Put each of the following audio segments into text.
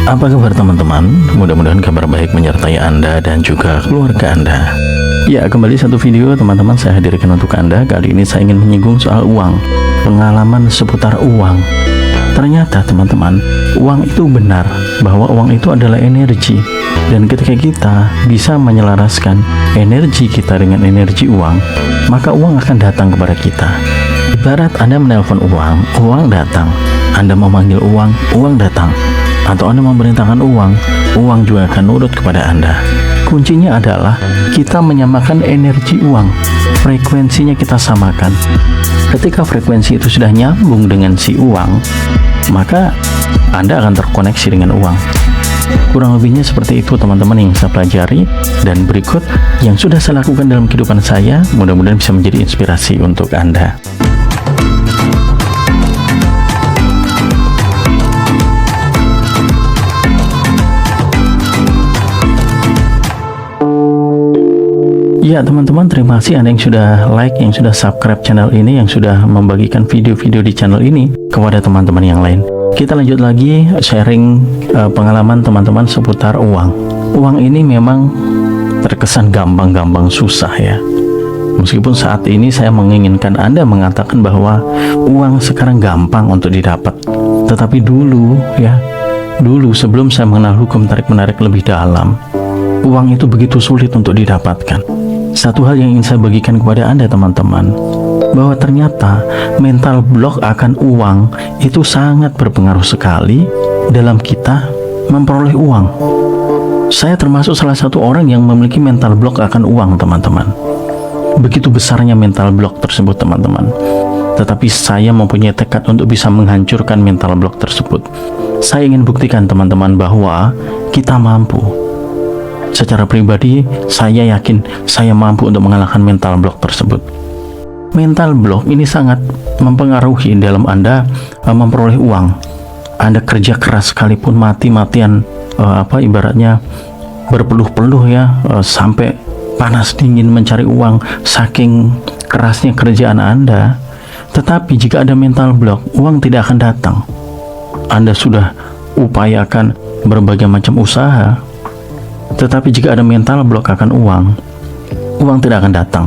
Apa kabar teman-teman? Mudah-mudahan kabar baik menyertai Anda dan juga keluarga Anda. Ya, kembali satu video teman-teman saya hadirkan untuk Anda. Kali ini saya ingin menyinggung soal uang, pengalaman seputar uang. Ternyata teman-teman, uang itu benar bahwa uang itu adalah energi. Dan ketika kita bisa menyelaraskan energi kita dengan energi uang, maka uang akan datang kepada kita. Ibarat Anda menelpon uang, uang datang. Anda memanggil uang, uang datang. Atau Anda memerintahkan uang, uang juga akan nurut kepada Anda. Kuncinya adalah kita menyamakan energi uang, frekuensinya kita samakan. Ketika frekuensi itu sudah nyambung dengan si uang, maka Anda akan terkoneksi dengan uang. Kurang lebihnya seperti itu teman-teman yang saya pelajari, dan berikut yang sudah saya lakukan dalam kehidupan saya, mudah-mudahan bisa menjadi inspirasi untuk Anda. Ya teman-teman, terima kasih Anda yang sudah like, yang sudah subscribe channel ini, yang sudah membagikan video-video di channel ini kepada teman-teman yang lain. Kita lanjut lagi sharing pengalaman teman-teman seputar uang. Uang ini memang terkesan gampang-gampang susah ya. Meskipun saat ini saya menginginkan Anda mengatakan bahwa uang sekarang gampang untuk didapat. Tetapi dulu ya, dulu sebelum saya mengenal hukum tarik-menarik lebih dalam, uang itu begitu sulit untuk didapatkan. Satu hal yang ingin saya bagikan kepada Anda teman-teman, bahwa ternyata mental block akan uang itu sangat berpengaruh sekali dalam kita memperoleh uang. Saya termasuk salah satu orang yang memiliki mental block akan uang teman-teman. Begitu besarnya mental block tersebut teman-teman. Tetapi saya mempunyai tekad untuk bisa menghancurkan mental block tersebut. Saya ingin buktikan teman-teman bahwa kita mampu. Secara pribadi, saya yakin saya mampu untuk mengalahkan mental block tersebut. Mental block ini sangat mempengaruhi dalam Anda memperoleh uang. Anda kerja keras sekalipun mati-matian, ibaratnya berpeluh-peluh ya, sampai panas dingin mencari uang, saking kerasnya kerjaan Anda. Tetapi jika ada mental block, uang tidak akan datang. Anda sudah upayakan berbagai macam usaha, tetapi jika ada mental block akan uang, uang tidak akan datang.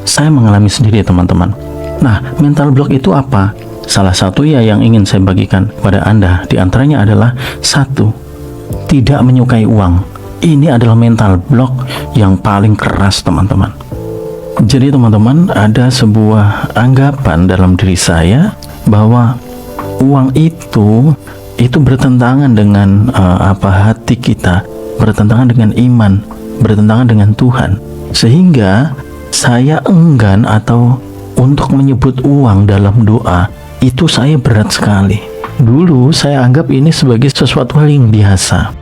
Saya mengalami sendiri teman-teman. Nah, mental block itu apa? Salah satu ya yang ingin saya bagikan kepada Anda, di antaranya adalah 1, tidak menyukai uang. Ini adalah mental block yang paling keras teman-teman. Jadi teman-teman, ada sebuah anggapan dalam diri saya bahwa uang itu bertentangan dengan hati kita, bertentangan dengan iman, bertentangan dengan Tuhan. Sehingga saya enggan atau untuk menyebut uang dalam doa itu saya berat sekali. Dulu saya anggap ini sebagai sesuatu hal yang biasa.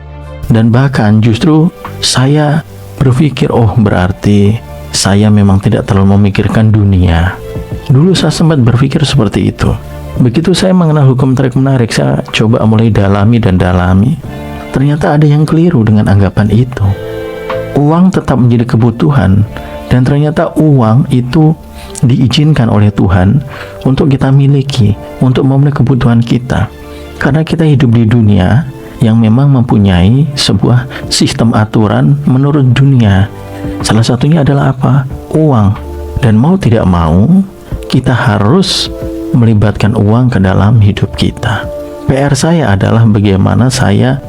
Dan bahkan justru saya berpikir, oh berarti saya memang tidak terlalu memikirkan dunia. Dulu saya sempat berpikir seperti itu. Begitu saya mengenal hukum tarik-menarik, saya coba mulai dalami. Ternyata ada yang keliru dengan anggapan itu. Uang tetap menjadi kebutuhan, dan ternyata uang itu diizinkan oleh Tuhan untuk kita miliki, untuk memenuhi kebutuhan kita. Karena kita hidup di dunia yang memang mempunyai sebuah sistem aturan menurut dunia. Salah satunya adalah apa? Uang. Dan mau tidak mau, kita harus melibatkan uang ke dalam hidup kita. PR saya adalah bagaimana saya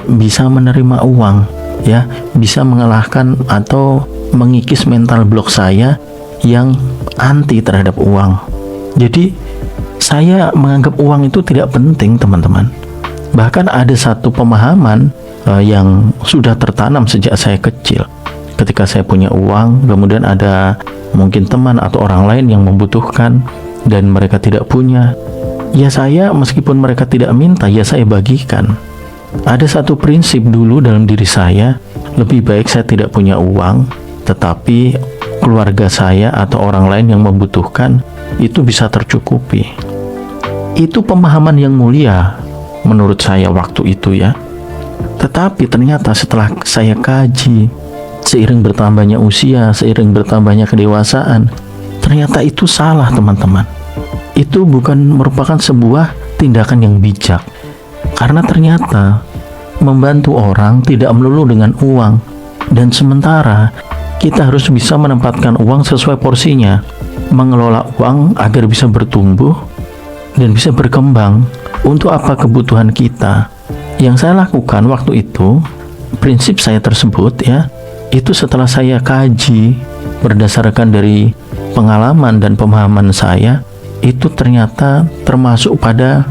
bisa menerima uang, ya, bisa mengalahkan atau mengikis mental block saya yang anti terhadap uang. Jadi saya menganggap uang itu tidak penting teman-teman. Bahkan ada satu pemahaman yang sudah tertanam sejak saya kecil. Ketika saya punya uang, kemudian ada mungkin teman atau orang lain yang membutuhkan dan mereka tidak punya, ya saya meskipun mereka tidak minta, ya saya bagikan. Ada satu prinsip dulu dalam diri saya, lebih baik saya tidak punya uang, tetapi keluarga saya atau orang lain yang membutuhkan itu bisa tercukupi. Itu pemahaman yang mulia menurut saya waktu itu ya. Tetapi ternyata setelah saya kaji, seiring bertambahnya usia, seiring bertambahnya kedewasaan, ternyata itu salah teman-teman. Itu bukan merupakan sebuah tindakan yang bijak. Karena ternyata membantu orang tidak melulu dengan uang, dan sementara kita harus bisa menempatkan uang sesuai porsinya, mengelola uang agar bisa bertumbuh dan bisa berkembang untuk apa kebutuhan kita. Yang saya lakukan waktu itu, prinsip saya tersebut ya, itu setelah saya kaji berdasarkan dari pengalaman dan pemahaman saya, itu ternyata termasuk pada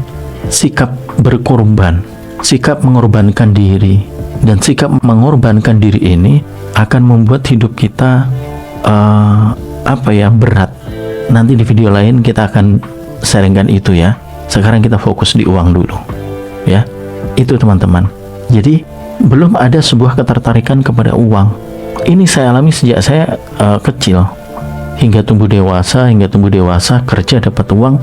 sikap berkorban, sikap mengorbankan diri. Dan sikap mengorbankan diri ini akan membuat hidup kita berat. Nanti di video lain kita akan sharingkan itu ya. Sekarang kita fokus di uang dulu ya. Itu teman-teman. Jadi belum ada sebuah ketertarikan kepada uang. Ini saya alami sejak saya kecil hingga tumbuh dewasa, kerja dapat uang.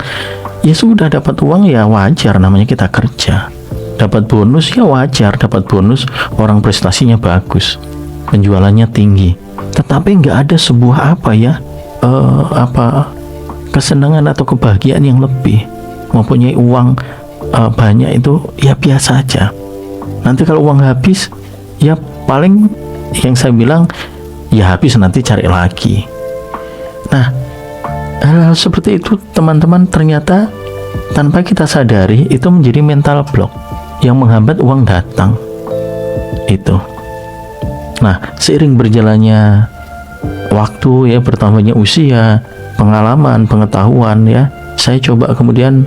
Ya sudah, dapat uang ya wajar, namanya kita kerja. Dapat bonus ya wajar, dapat bonus, orang prestasinya bagus, penjualannya tinggi. Tetapi nggak ada sebuah kesenangan atau kebahagiaan yang lebih. Mempunyai uang banyak itu ya biasa aja. Nanti kalau uang habis, ya paling yang saya bilang ya habis, nanti cari lagi. Nah, hal-hal seperti itu teman-teman ternyata tanpa kita sadari itu menjadi mental block yang menghambat uang datang. Itu. Nah, seiring berjalannya waktu ya, bertambahnya usia, pengalaman, pengetahuan ya, saya coba kemudian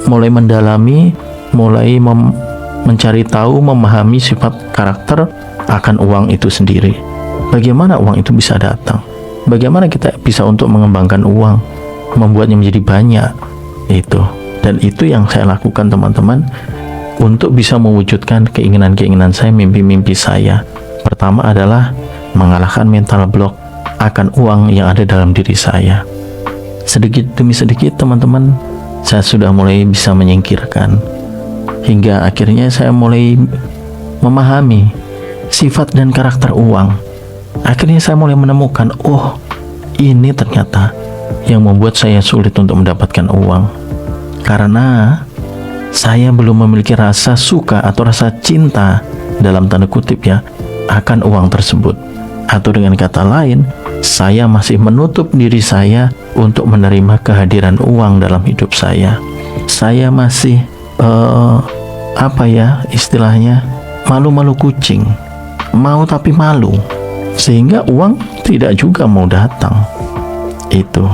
mulai mendalami, mulai mencari tahu, memahami sifat karakter akan uang itu sendiri. Bagaimana uang itu bisa datang? Bagaimana kita bisa untuk mengembangkan uang, membuatnya menjadi banyak. Itu. Dan itu yang saya lakukan teman-teman, untuk bisa mewujudkan keinginan-keinginan saya, mimpi-mimpi saya. Pertama adalah mengalahkan mental block akan uang yang ada dalam diri saya. Sedikit demi sedikit teman-teman, saya sudah mulai bisa menyingkirkan, hingga akhirnya saya mulai memahami sifat dan karakter uang. Akhirnya saya mulai menemukan, oh ini ternyata yang membuat saya sulit untuk mendapatkan uang, karena saya belum memiliki rasa suka atau rasa cinta dalam tanda kutip ya akan uang tersebut. Atau dengan kata lain, saya masih menutup diri saya untuk menerima kehadiran uang dalam hidup saya. Saya masih istilahnya malu-malu kucing, mau tapi malu, sehingga uang tidak juga mau datang. Itu.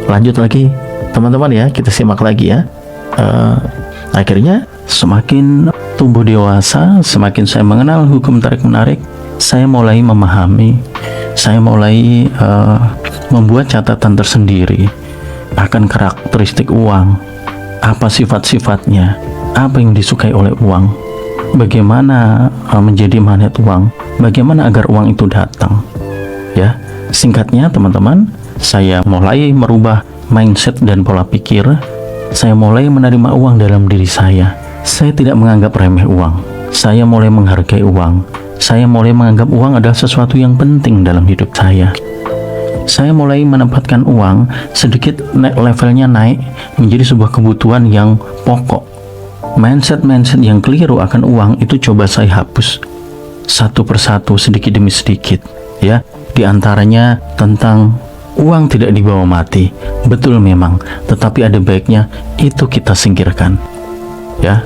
Lanjut lagi teman-teman ya, kita simak lagi ya. Akhirnya semakin tumbuh dewasa, semakin saya mengenal hukum tarik-menarik, saya mulai memahami, saya mulai membuat catatan tersendiri akan karakteristik uang, apa sifat-sifatnya, apa yang disukai oleh uang, bagaimana menjadi magnet uang, bagaimana agar uang itu datang. Ya, singkatnya teman-teman, saya mulai merubah mindset dan pola pikir. Saya mulai menerima uang dalam diri saya. Saya tidak menganggap remeh uang. Saya mulai menghargai uang. Saya mulai menganggap uang adalah sesuatu yang penting dalam hidup saya. Saya mulai menempatkan uang sedikit levelnya naik menjadi sebuah kebutuhan yang pokok. Mindset-mindset yang keliru akan uang itu coba saya hapus satu persatu, sedikit demi sedikit. Ya, di antaranya tentang uang tidak dibawa mati. Betul memang, tetapi ada baiknya itu kita singkirkan. Ya,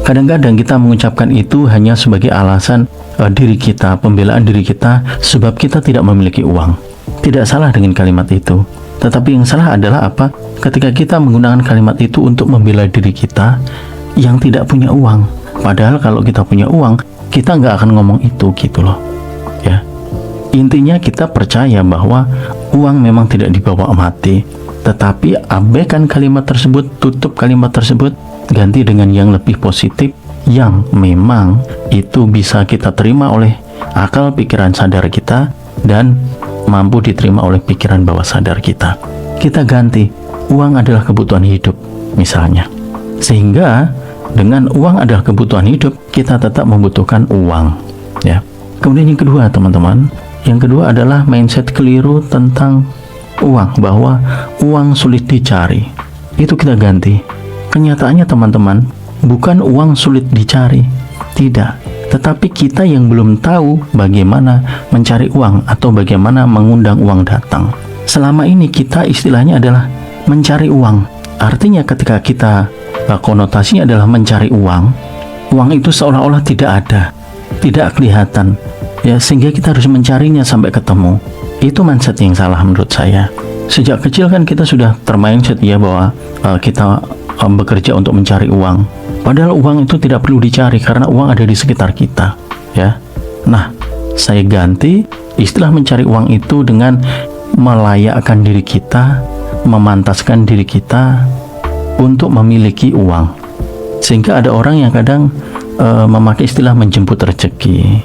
kadang-kadang kita mengucapkan itu hanya sebagai alasan diri kita, pembelaan diri kita, sebab kita tidak memiliki uang. Tidak salah dengan kalimat itu, tetapi yang salah adalah apa? Ketika kita menggunakan kalimat itu untuk membela diri kita yang tidak punya uang. Padahal kalau kita punya uang, kita nggak akan ngomong itu gitu loh. Ya, intinya kita percaya bahwa uang memang tidak dibawa mati, tetapi abaikan kalimat tersebut, tutup kalimat tersebut, ganti dengan yang lebih positif, yang memang itu bisa kita terima oleh akal pikiran sadar kita dan mampu diterima oleh pikiran bawah sadar kita. Kita ganti, uang adalah kebutuhan hidup misalnya, sehingga dengan uang adalah kebutuhan hidup, kita tetap membutuhkan uang ya. Kemudian yang kedua teman-teman, yang kedua adalah mindset keliru tentang uang, bahwa uang sulit dicari. Itu kita ganti. Kenyataannya teman-teman, bukan uang sulit dicari, Tidak. Tetapi kita yang belum tahu bagaimana mencari uang atau bagaimana mengundang uang datang. Selama ini kita istilahnya adalah mencari uang. Artinya ketika kita konotasinya adalah mencari uang, uang itu seolah-olah tidak ada, tidak kelihatan. Ya, sehingga kita harus mencarinya sampai ketemu. Itu mindset yang salah menurut saya. Sejak kecil kan kita sudah termindset ya bahwa kita bekerja untuk mencari uang. Padahal uang itu tidak perlu dicari karena uang ada di sekitar kita, ya. Nah, saya ganti istilah mencari uang itu dengan melayakkan diri kita, memantaskan diri kita untuk memiliki uang. Sehingga ada orang yang kadang memakai istilah menjemput rezeki,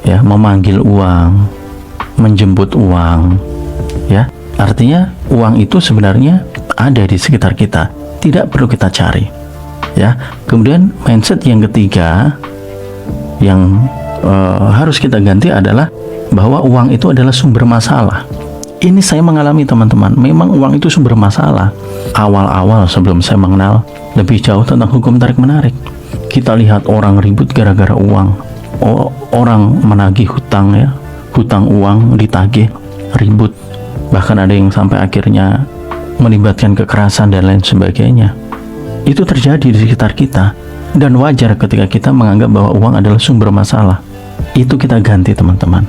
ya, memanggil uang, menjemput uang, ya. Artinya uang itu sebenarnya ada di sekitar kita, tidak perlu kita cari. Ya, kemudian mindset yang ketiga yang harus kita ganti adalah bahwa uang itu adalah sumber masalah. Ini saya mengalami teman-teman, memang uang itu sumber masalah. Awal-awal sebelum saya mengenal lebih jauh tentang hukum tarik-menarik, kita lihat orang ribut gara-gara uang. Orang menagih hutang, ya, hutang uang ditagih, ribut. Bahkan ada yang sampai akhirnya melibatkan kekerasan dan lain sebagainya. Itu terjadi di sekitar kita, dan wajar ketika kita menganggap bahwa uang adalah sumber masalah. Itu kita ganti teman-teman.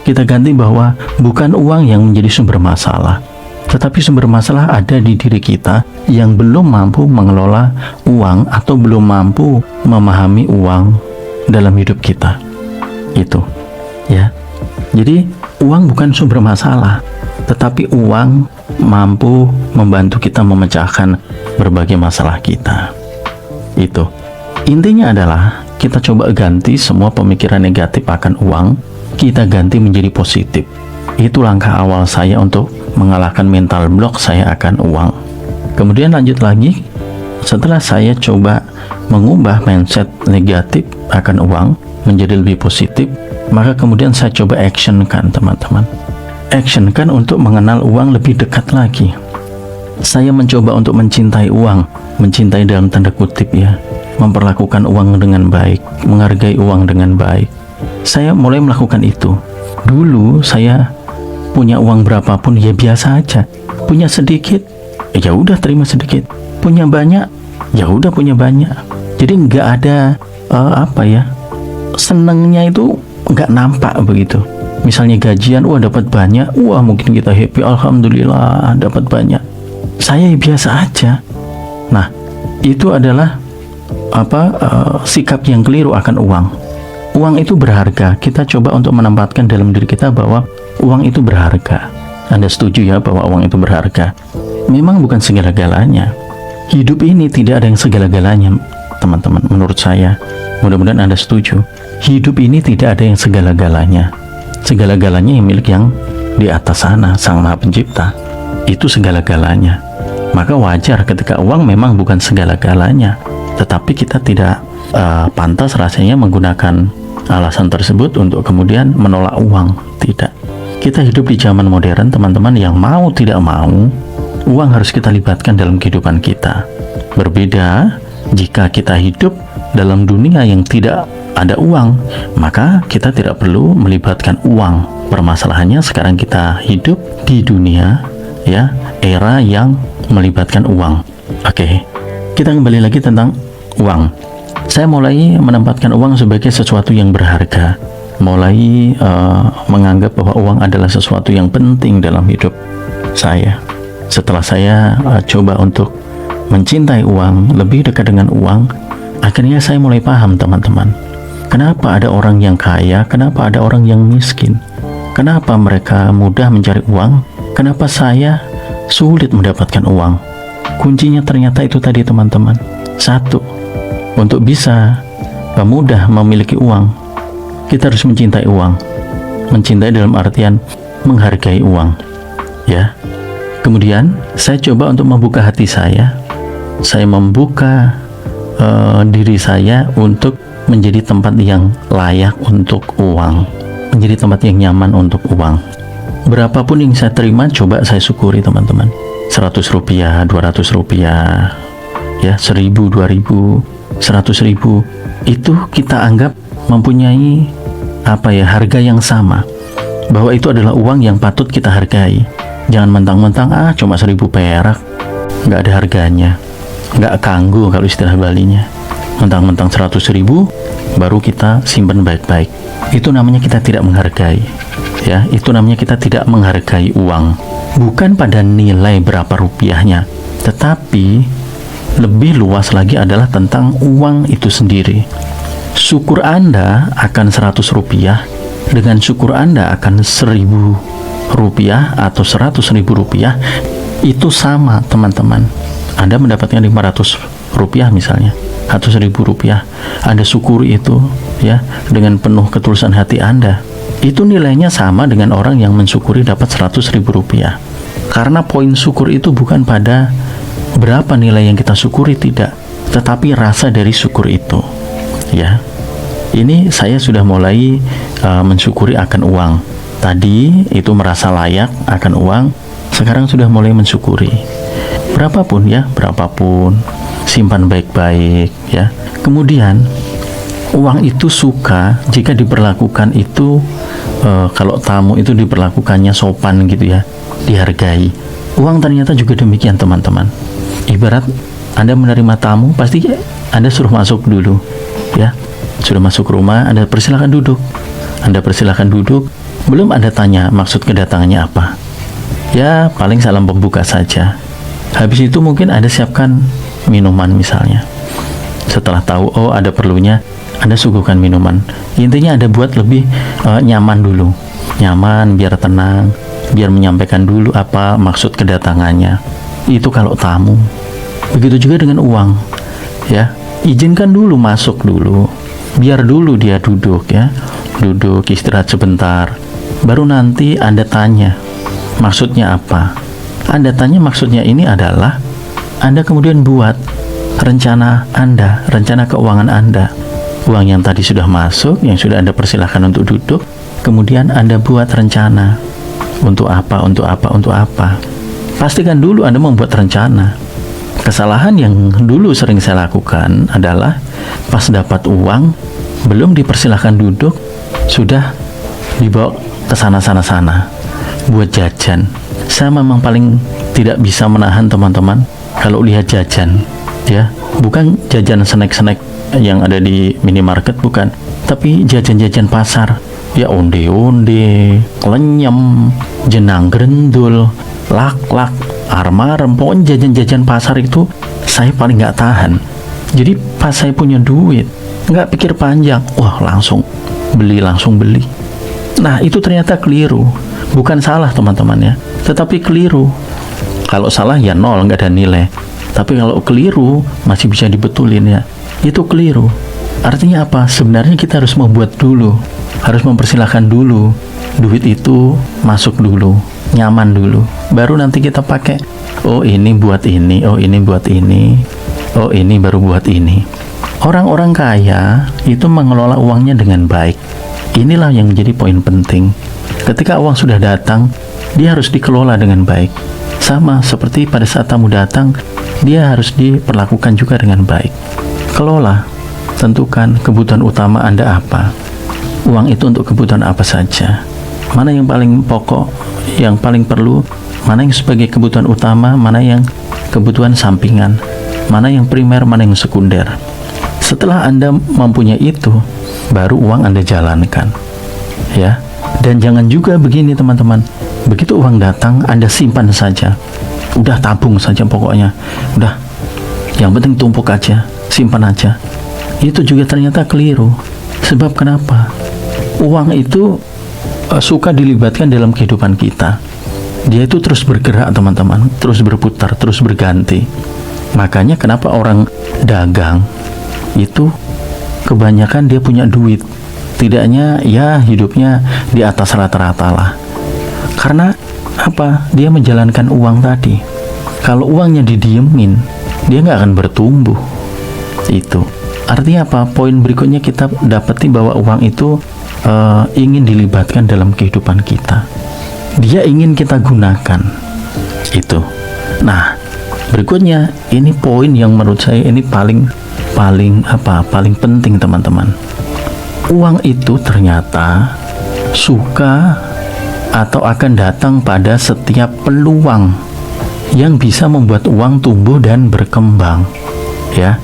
Kita ganti bahwa bukan uang yang menjadi sumber masalah, tetapi sumber masalah ada di diri kita yang belum mampu mengelola uang atau belum mampu memahami uang dalam hidup kita. Itu, ya. Jadi uang bukan sumber masalah, tetapi uang mampu membantu kita memecahkan berbagai masalah kita. Itu intinya adalah kita coba ganti semua pemikiran negatif akan uang, kita ganti menjadi positif. Itu langkah awal saya untuk mengalahkan mental block saya akan uang. Kemudian lanjut lagi, setelah saya coba mengubah mindset negatif akan uang menjadi lebih positif, maka kemudian saya coba actionkan teman-teman. Actionkan untuk mengenal uang lebih dekat lagi. Saya mencoba untuk mencintai uang, mencintai dalam tanda kutip ya, memperlakukan uang dengan baik, menghargai uang dengan baik. Saya mulai melakukan itu. Dulu saya punya uang berapapun ya biasa aja. Punya sedikit, ya udah terima sedikit. Punya banyak, ya udah punya banyak. Jadi nggak ada senengnya itu nggak nampak begitu. Misalnya gajian, wah dapat banyak, wah mungkin kita happy, alhamdulillah dapat banyak. Saya biasa aja. Nah, itu adalah sikap yang keliru akan uang. Uang itu berharga. Kita coba untuk menempatkan dalam diri kita bahwa uang itu berharga. Anda setuju ya bahwa uang itu berharga? Memang bukan segala-galanya. Hidup ini tidak ada yang segala-galanya, teman-teman. Menurut saya, mudah-mudahan Anda setuju. Hidup ini tidak ada yang segala-galanya. Segala-galanya yang milik yang di atas sana, Sang Maha Pencipta. Itu segala-galanya. Maka wajar ketika uang memang bukan segala-galanya, tetapi kita tidak pantas rasanya menggunakan alasan tersebut untuk kemudian menolak uang. Tidak. Kita hidup di zaman modern, teman-teman, yang mau tidak mau uang harus kita libatkan dalam kehidupan kita. Berbeda jika kita hidup dalam dunia yang tidak ada uang, maka kita tidak perlu melibatkan uang. Permasalahannya sekarang kita hidup di dunia ya, era yang melibatkan uang. Oke, kita kembali lagi tentang uang. Saya mulai menempatkan uang sebagai sesuatu yang berharga, mulai menganggap bahwa uang adalah sesuatu yang penting dalam hidup saya. Setelah saya coba untuk mencintai uang, lebih dekat dengan uang, akhirnya saya mulai paham, teman-teman, kenapa ada orang yang kaya, kenapa ada orang yang miskin, kenapa mereka mudah mencari uang, kenapa saya sulit mendapatkan uang. Kuncinya ternyata itu tadi, teman-teman. Satu, untuk bisa mudah memiliki uang, kita harus mencintai uang. Mencintai dalam artian menghargai uang, ya. Kemudian saya coba untuk membuka hati saya membuka diri saya untuk menjadi tempat yang layak untuk uang, menjadi tempat yang nyaman untuk uang. Berapapun yang saya terima, coba saya syukuri, teman-teman. 100 rupiah, 200 rupiah, ya, 1000, 2000, 100.000, itu kita anggap mempunyai harga yang sama, bahwa itu adalah uang yang patut kita hargai. Jangan mentang-mentang cuma 1.000 perak, nggak ada harganya, nggak kanggu kalau istilah Balinya. Mentang-mentang 100.000 baru kita simpan baik-baik. Itu namanya kita tidak menghargai, ya. Itu namanya kita tidak menghargai uang. Bukan pada nilai berapa rupiahnya, tetapi lebih luas lagi adalah tentang uang itu sendiri. Syukur Anda akan 100 rupiah dengan syukur Anda akan 1.000 rupiah atau 100.000 rupiah itu sama, teman-teman. Anda mendapatkan 500 rupiah misalnya atau 1.000 rupiah, Anda syukuri itu, ya, dengan penuh ketulusan hati Anda. Itu nilainya sama dengan orang yang mensyukuri dapat 100.000 rupiah. Karena poin syukur itu bukan pada berapa nilai yang kita syukuri, tidak, tetapi rasa dari syukur itu, ya. Ini saya sudah mulai mensyukuri akan uang. Tadi itu merasa layak akan uang, sekarang sudah mulai mensyukuri. Berapapun, ya, berapapun, simpan baik-baik, ya. Kemudian uang itu suka jika diperlakukan itu kalau tamu itu diperlakukannya sopan gitu, ya, dihargai. Uang ternyata juga demikian, teman-teman. Ibarat Anda menerima tamu, pasti Anda suruh masuk dulu, ya. Sudah masuk rumah, Anda persilakan duduk. Anda persilakan duduk, belum Anda tanya maksud kedatangannya apa. Ya, paling salam pembuka saja. Habis itu mungkin Anda siapkan minuman misalnya. Setelah tahu, ada perlunya, Anda suguhkan minuman. Intinya Anda buat lebih nyaman dulu. Nyaman, biar tenang, biar menyampaikan dulu apa maksud kedatangannya. Itu kalau tamu. Begitu juga dengan uang, ya. Izinkan dulu masuk dulu. Biar dulu dia duduk, ya. Duduk, istirahat sebentar. Baru nanti Anda tanya maksudnya apa. Anda tanya maksudnya ini adalah Anda kemudian buat rencana Anda, rencana keuangan Anda. Uang yang tadi sudah masuk, yang sudah Anda persilahkan untuk duduk, kemudian Anda buat rencana untuk apa, untuk apa, untuk apa. Pastikan dulu Anda membuat rencana. Kesalahan yang dulu sering saya lakukan adalah pas dapat uang, belum dipersilahkan duduk, sudah dibawa ke sana-sana buat jajan. Saya memang paling tidak bisa menahan, teman-teman, kalau lihat jajan, ya. Bukan jajan snack-snack yang ada di minimarket, bukan, tapi jajan-jajan pasar, ya, onde-onde, lenyem, jenang grendul, lak-lak, armarem, pokoknya jajan-jajan pasar itu saya paling nggak tahan. Jadi pas saya punya duit, nggak pikir panjang, wah, langsung beli. Nah, itu ternyata keliru. Bukan salah, teman-teman, ya, tetapi keliru. Kalau salah ya nol, nggak ada nilai. Tapi kalau keliru masih bisa dibetulin, ya. Itu keliru. Artinya apa? Sebenarnya kita harus membuat dulu, harus mempersilahkan dulu duit itu masuk dulu, nyaman dulu, baru nanti kita pakai. Oh, ini buat ini, oh ini buat ini, oh ini baru buat ini. Orang-orang kaya itu mengelola uangnya dengan baik. Inilah yang menjadi poin penting. Ketika uang sudah datang, dia harus dikelola dengan baik. Sama seperti pada saat tamu datang, dia harus diperlakukan juga dengan baik. Kelola, tentukan kebutuhan utama Anda apa. Uang itu untuk kebutuhan apa saja. Mana yang paling pokok, yang paling perlu, mana yang sebagai kebutuhan utama, mana yang kebutuhan sampingan, mana yang primer, mana yang sekunder. Setelah Anda mempunyai itu, baru uang Anda jalankan, ya. Dan jangan juga begini, teman-teman, begitu uang datang Anda simpan saja, udah tabung saja, pokoknya udah, yang penting tumpuk aja, simpan aja. Itu juga ternyata keliru. Sebab kenapa? Uang itu suka dilibatkan dalam kehidupan kita. Dia itu terus bergerak, teman-teman, terus berputar, terus berganti. Makanya kenapa orang dagang itu kebanyakan dia punya duit, tidaknya ya hidupnya di atas rata-rata lah. Karena apa? Dia menjalankan uang tadi. Kalau uangnya didiemin, dia nggak akan bertumbuh. Itu artinya apa? Poin berikutnya kita dapati bahwa uang itu ingin dilibatkan dalam kehidupan kita. Dia ingin kita gunakan. Itu. Nah, berikutnya ini poin yang menurut saya ini paling paling penting teman-teman. Uang itu ternyata suka atau akan datang pada setiap peluang yang bisa membuat uang tumbuh dan berkembang. Ya,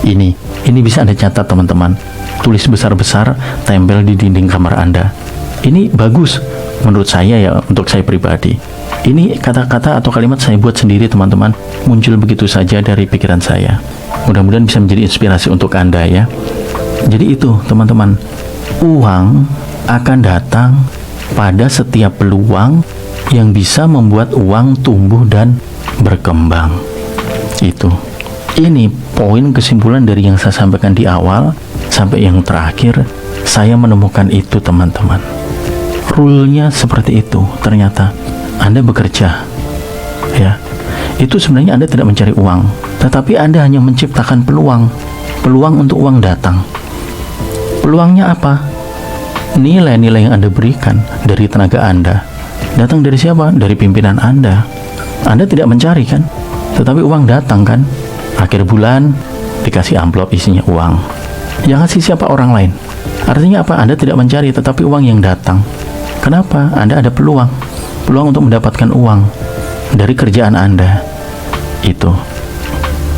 ini bisa Anda catat teman-teman. Tulis besar-besar, tempel di dinding kamar Anda. Ini bagus menurut saya ya, untuk saya pribadi. Ini kata-kata atau kalimat saya buat sendiri teman-teman, muncul begitu saja dari pikiran saya. Mudah-mudahan bisa menjadi inspirasi untuk Anda ya. Jadi itu teman-teman, uang akan datang pada setiap peluang yang bisa membuat uang tumbuh dan berkembang. Ini poin kesimpulan dari yang saya sampaikan di awal sampai yang terakhir. Saya menemukan itu teman-teman. Rule-nya seperti itu. Ternyata Anda bekerja ya, itu sebenarnya Anda tidak mencari uang, tetapi Anda hanya menciptakan peluang untuk uang datang. Peluangnya apa? Nilai-nilai yang Anda berikan dari tenaga Anda. Datang dari siapa? Dari pimpinan Anda. Anda tidak mencari kan? Tetapi uang datang kan? Akhir bulan dikasih amplop isinya uang. Yang ngasih siapa? Orang lain. Artinya apa? Anda tidak mencari, tetapi uang yang datang. Kenapa? Anda ada peluang untuk mendapatkan uang dari kerjaan Anda.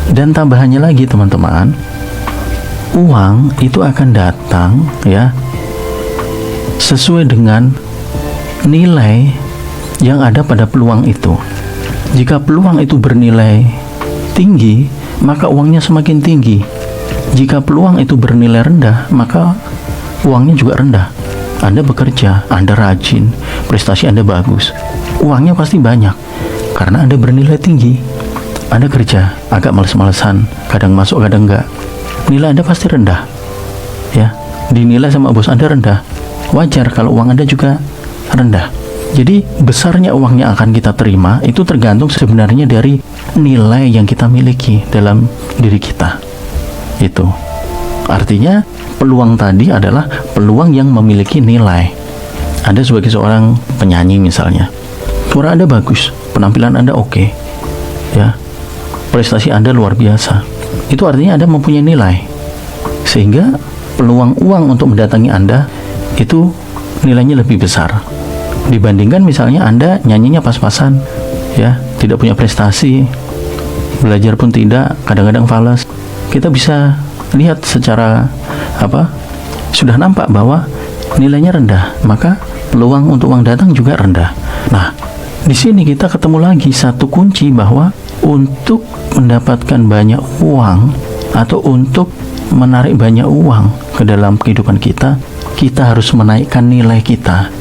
Dan tambahannya lagi teman-teman, uang itu akan datang ya sesuai dengan nilai yang ada pada peluang itu. Jika peluang itu bernilai tinggi, maka uangnya semakin tinggi. Jika peluang itu bernilai rendah, maka uangnya juga rendah. Anda bekerja, Anda rajin, prestasi Anda bagus, uangnya pasti banyak karena Anda bernilai tinggi. Anda kerja agak males-malesan, kadang masuk kadang enggak, nilai Anda pasti rendah ya. Dinilai sama bos Anda rendah, wajar kalau uang Anda juga rendah. Jadi besarnya uang yang akan kita terima itu tergantung sebenarnya dari nilai yang kita miliki dalam diri kita. Itu artinya peluang tadi adalah peluang yang memiliki nilai. Anda sebagai seorang penyanyi misalnya, suara Anda bagus, penampilan Anda oke ya, prestasi Anda luar biasa, itu artinya Anda mempunyai nilai, sehingga peluang uang untuk mendatangi Anda itu nilainya lebih besar dibandingkan misalnya Anda nyanyinya pas-pasan ya, tidak punya prestasi, belajar pun tidak, kadang-kadang falas. Kita bisa lihat secara sudah nampak bahwa nilainya rendah, maka peluang untuk uang datang juga rendah. Nah, di sini kita ketemu lagi satu kunci bahwa untuk mendapatkan banyak uang atau untuk menarik banyak uang ke dalam kehidupan kita, kita harus menaikkan nilai kita,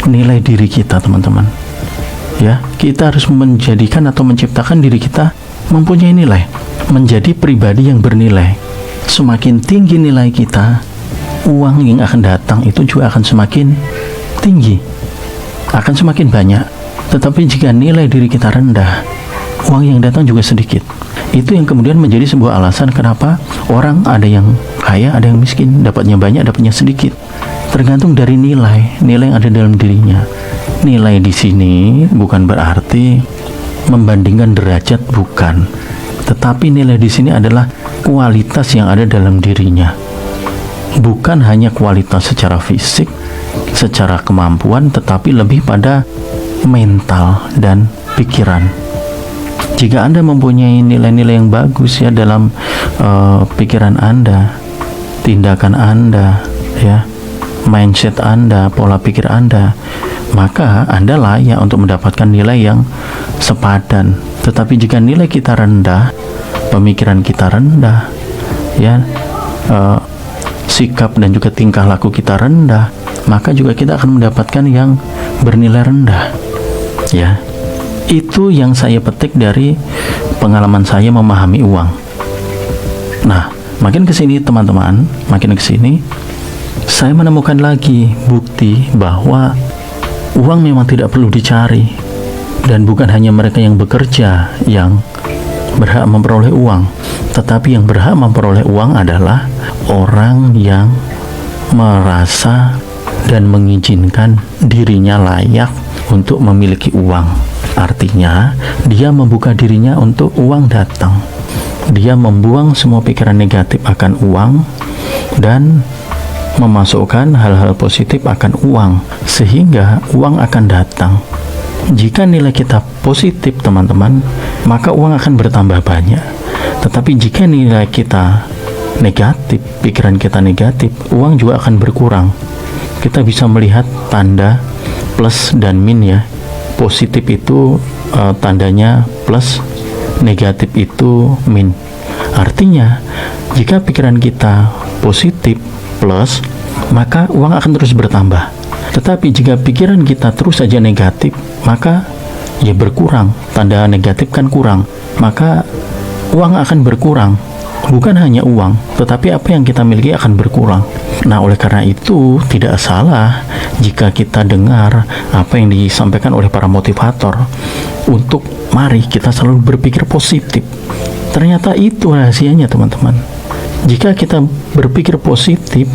nilai diri kita teman-teman ya. Kita harus menjadikan atau menciptakan diri kita mempunyai nilai, menjadi pribadi yang bernilai. Semakin tinggi nilai kita, uang yang akan datang itu juga akan semakin tinggi, akan semakin banyak. Tetapi jika nilai diri kita rendah, uang yang datang juga sedikit. Itu yang kemudian menjadi sebuah alasan kenapa orang ada yang kaya, ada yang miskin, dapatnya banyak, dapatnya sedikit. Tergantung dari nilai yang ada dalam dirinya. Nilai di sini bukan berarti membandingkan derajat, bukan. Tetapi nilai di sini adalah kualitas yang ada dalam dirinya. Bukan hanya kualitas secara fisik, secara kemampuan, tetapi lebih pada mental dan pikiran. Jika Anda mempunyai nilai-nilai yang bagus ya dalam pikiran Anda, tindakan Anda ya, mindset Anda, pola pikir Anda, maka Anda layak untuk mendapatkan nilai yang sepadan. Tetapi jika nilai kita rendah, pemikiran kita rendah ya, sikap dan juga tingkah laku kita rendah, maka juga kita akan mendapatkan yang bernilai rendah ya. Itu yang saya petik dari pengalaman saya memahami uang. Nah, makin kesini teman-teman, makin kesini saya menemukan lagi bukti bahwa uang memang tidak perlu dicari, dan bukan hanya mereka yang bekerja yang berhak memperoleh uang, tetapi yang berhak memperoleh uang adalah orang yang merasa dan mengizinkan dirinya layak untuk memiliki uang. Artinya dia membuka dirinya untuk uang datang. dia membuang semua pikiran negatif akan uang dan memasukkan hal-hal positif akan uang, sehingga uang akan datang. Jika nilai kita positif teman-teman, maka uang akan bertambah banyak. Tetapi jika nilai kita negatif, pikiran kita negatif, uang juga akan berkurang. Kita bisa melihat tanda plus dan min ya. Positif itu tandanya plus, negatif itu min. Artinya jika pikiran kita positif plus, maka uang akan terus bertambah. Tetapi jika pikiran kita terus saja negatif, maka ya berkurang. Tanda negatif kan kurang, maka uang akan berkurang. Bukan hanya uang, tetapi apa yang kita miliki akan berkurang. Nah, oleh karena itu tidak salah jika kita dengar apa yang disampaikan oleh para motivator untuk mari kita selalu berpikir positif. Ternyata itu rahasianya teman-teman. Jika kita berpikir positif,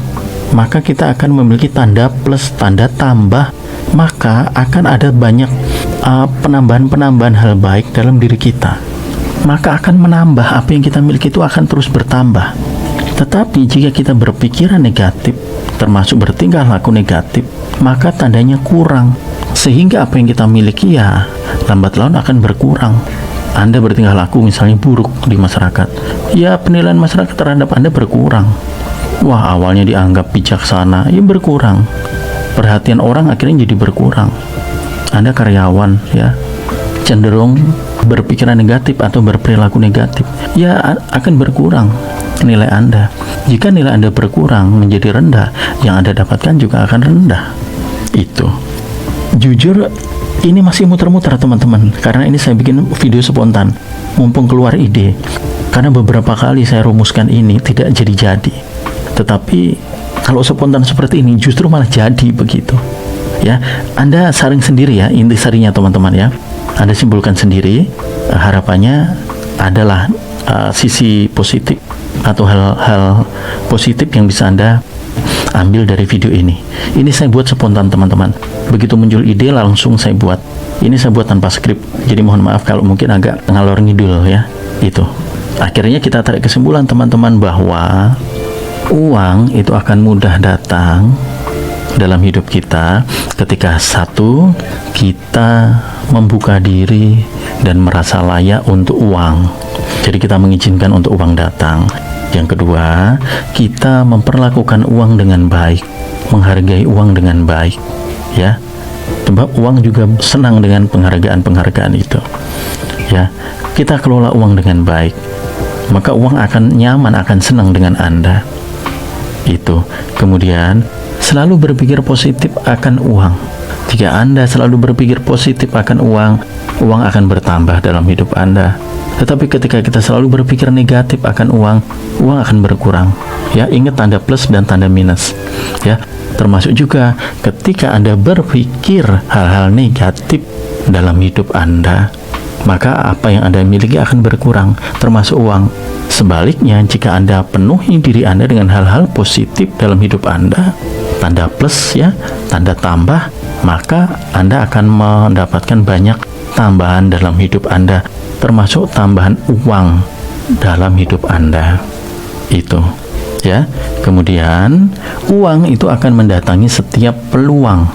maka kita akan memiliki tanda plus, tanda tambah. Maka akan ada banyak penambahan-penambahan hal baik dalam diri kita. Maka akan menambah, apa yang kita miliki itu akan terus bertambah. Tetapi jika kita berpikiran negatif, termasuk bertingkah laku negatif, maka tandanya kurang. Sehingga apa yang kita miliki ya lambat laun akan berkurang. Anda bertingkah laku misalnya buruk di masyarakat, ya penilaian masyarakat terhadap Anda berkurang. Wah, awalnya dianggap bijaksana, ya berkurang. Perhatian orang akhirnya jadi berkurang. Anda karyawan ya cenderung berpikiran negatif atau berperilaku negatif, ya akan berkurang nilai Anda. Jika nilai Anda berkurang menjadi rendah, yang Anda dapatkan juga akan rendah. Itu jujur ini masih muter-muter teman-teman, karena ini saya bikin video spontan mumpung keluar ide, karena beberapa kali saya rumuskan ini tidak jadi-jadi. Tetapi kalau spontan seperti ini justru malah jadi begitu ya. Anda saring sendiri ya intisarinya teman-teman ya, Anda simpulkan sendiri. Harapannya adalah sisi positif atau hal-hal positif yang bisa Anda ambil dari video ini. Ini saya buat spontan teman-teman. Begitu muncul ide langsung saya buat. Ini saya buat tanpa skrip. Jadi mohon maaf kalau mungkin agak ngalor ngidul ya. Itu. Akhirnya kita tarik kesimpulan teman-teman bahwa uang itu akan mudah datang dalam hidup kita ketika satu, kita membuka diri dan merasa layak untuk uang. Jadi kita mengizinkan untuk uang datang. Yang kedua, kita memperlakukan uang dengan baik, menghargai uang dengan baik, ya. Sebab uang juga senang dengan penghargaan-penghargaan itu, ya. Kita kelola uang dengan baik, maka uang akan nyaman, akan senang dengan Anda. Itu. Kemudian, selalu berpikir positif akan uang. Jika Anda selalu berpikir positif akan uang, uang akan bertambah dalam hidup Anda. Tetapi ketika kita selalu berpikir negatif akan uang, uang akan berkurang. Ya, ingat tanda plus dan tanda minus. Ya, termasuk juga ketika Anda berpikir hal-hal negatif dalam hidup Anda, maka apa yang Anda miliki akan berkurang, termasuk uang. Sebaliknya, jika Anda penuhi diri Anda dengan hal-hal positif dalam hidup Anda, tanda plus ya, tanda tambah, maka Anda akan mendapatkan banyak tambahan dalam hidup Anda, termasuk tambahan uang dalam hidup Anda. Itu ya. Kemudian uang itu akan mendatangi setiap peluang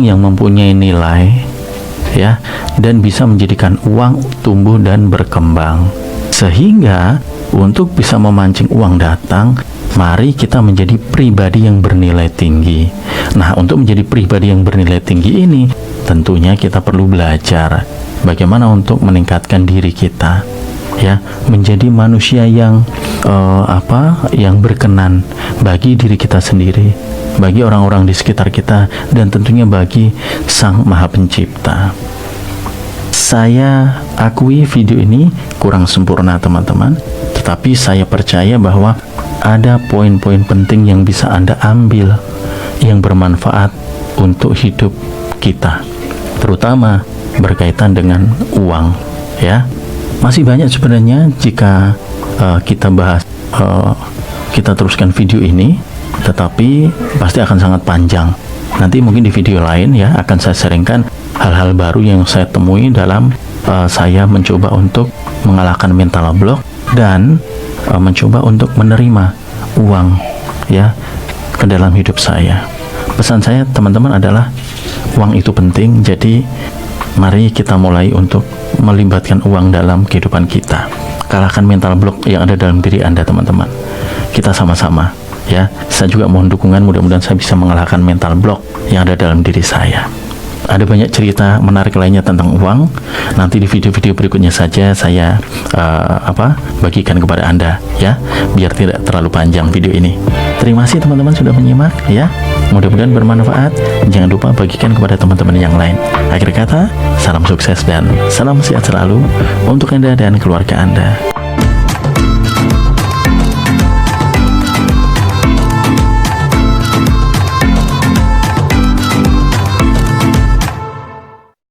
yang mempunyai nilai ya, dan bisa menjadikan uang tumbuh dan berkembang. Sehingga untuk bisa memancing uang datang, mari kita menjadi pribadi yang bernilai tinggi. Nah, untuk menjadi pribadi yang bernilai tinggi ini, tentunya kita perlu belajar bagaimana untuk meningkatkan diri kita, ya, menjadi manusia yang yang berkenan bagi diri kita sendiri, bagi orang-orang di sekitar kita, dan tentunya bagi Sang Maha Pencipta. Saya akui video ini kurang sempurna teman-teman, tetapi saya percaya bahwa ada poin-poin penting yang bisa Anda ambil yang bermanfaat untuk hidup kita, terutama berkaitan dengan uang ya. Masih banyak sebenarnya jika kita bahas, kita teruskan video ini, tetapi pasti akan sangat panjang. Nanti mungkin di video lain ya akan saya sharingkan hal-hal baru yang saya temui dalam saya mencoba untuk mengalahkan mental block dan mencoba untuk menerima uang ya ke dalam hidup saya. Pesan saya teman-teman adalah uang itu penting, jadi mari kita mulai untuk melibatkan uang dalam kehidupan kita. Kalahkan mental block yang ada dalam diri Anda teman-teman. Kita sama-sama ya. Saya juga mohon dukungan, mudah-mudahan saya bisa mengalahkan mental block yang ada dalam diri saya. Ada banyak cerita menarik lainnya tentang uang. Nanti di video-video berikutnya saja saya bagikan kepada Anda ya, biar tidak terlalu panjang video ini. Terima kasih teman-teman sudah menyimak ya. Mudah-mudahan bermanfaat. Jangan lupa bagikan kepada teman-teman yang lain. Akhir kata, salam sukses dan salam sehat selalu untuk Anda dan keluarga Anda.